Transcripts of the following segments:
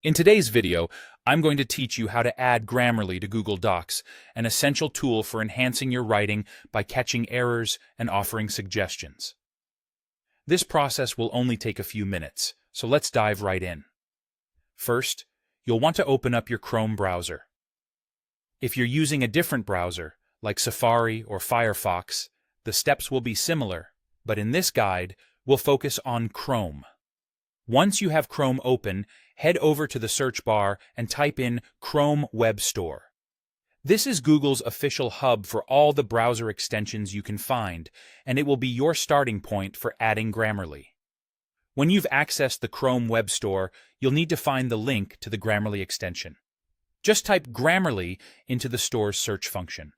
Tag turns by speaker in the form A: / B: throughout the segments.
A: In today's video, I'm going to teach you how to add Grammarly to Google Docs, an essential tool for enhancing your writing by catching errors and offering suggestions. This process will only take a few minutes, so let's dive right in. First, you'll want to open up your Chrome browser. If you're using a different browser, like Safari or Firefox, the steps will be similar, but in this guide, we'll focus on Chrome. Once you have Chrome open, head over to the search bar and type in Chrome Web Store. This is Google's official hub for all the browser extensions you can find, and it will be your starting point for adding Grammarly. When you've accessed the Chrome Web Store, you'll need to find the link to the Grammarly extension. Just type Grammarly into the store's search function.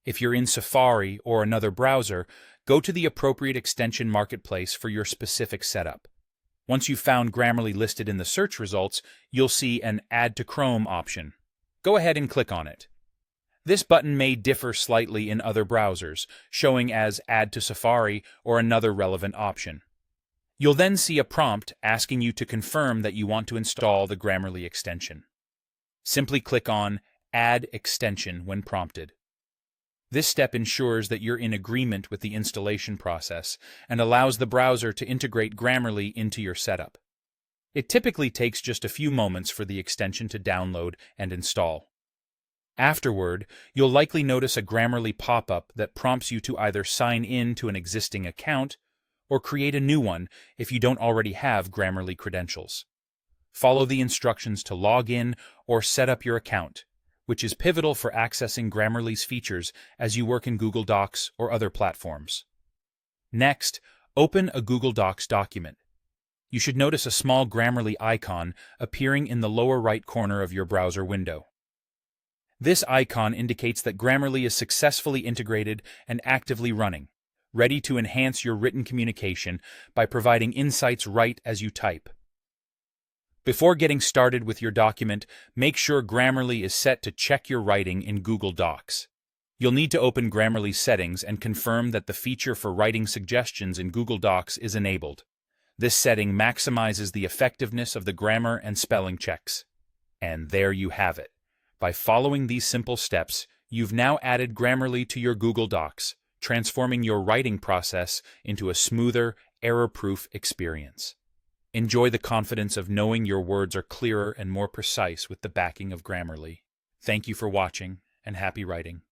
A: If you're in Safari or another browser, go to the appropriate extension marketplace for your specific setup. Once you've found Grammarly listed in the search results, you'll see an Add to Chrome option. Go ahead and click on it. This button may differ slightly in other browsers, showing as Add to Safari or another relevant option. You'll then see a prompt asking you to confirm that you want to install the Grammarly extension. Simply click on Add Extension when prompted. This step ensures that you're in agreement with the installation process and allows the browser to integrate Grammarly into your setup. It typically takes just a few moments for the extension to download and install. Afterward, you'll likely notice a Grammarly pop-up that prompts you to either sign in to an existing account or create a new one if you don't already have Grammarly credentials. Follow the instructions to log in or set up your account, which is pivotal for accessing Grammarly's features as you work in Google Docs or other platforms. Next, open a Google Docs document. You should notice a small Grammarly icon appearing in the lower right corner of your browser window. This icon indicates that Grammarly is successfully integrated and actively running, ready to enhance your written communication by providing insights right as you type. Before getting started with your document, make sure Grammarly is set to check your writing in Google Docs. You'll need to open Grammarly's settings and confirm that the feature for writing suggestions in Google Docs is enabled. This setting maximizes the effectiveness of the grammar and spelling checks. And there you have it. By following these simple steps, you've now added Grammarly to your Google Docs, transforming your writing process into a smoother, error-proof experience. Enjoy the confidence of knowing your words are clearer and more precise with the backing of Grammarly. Thank you for watching, and happy writing.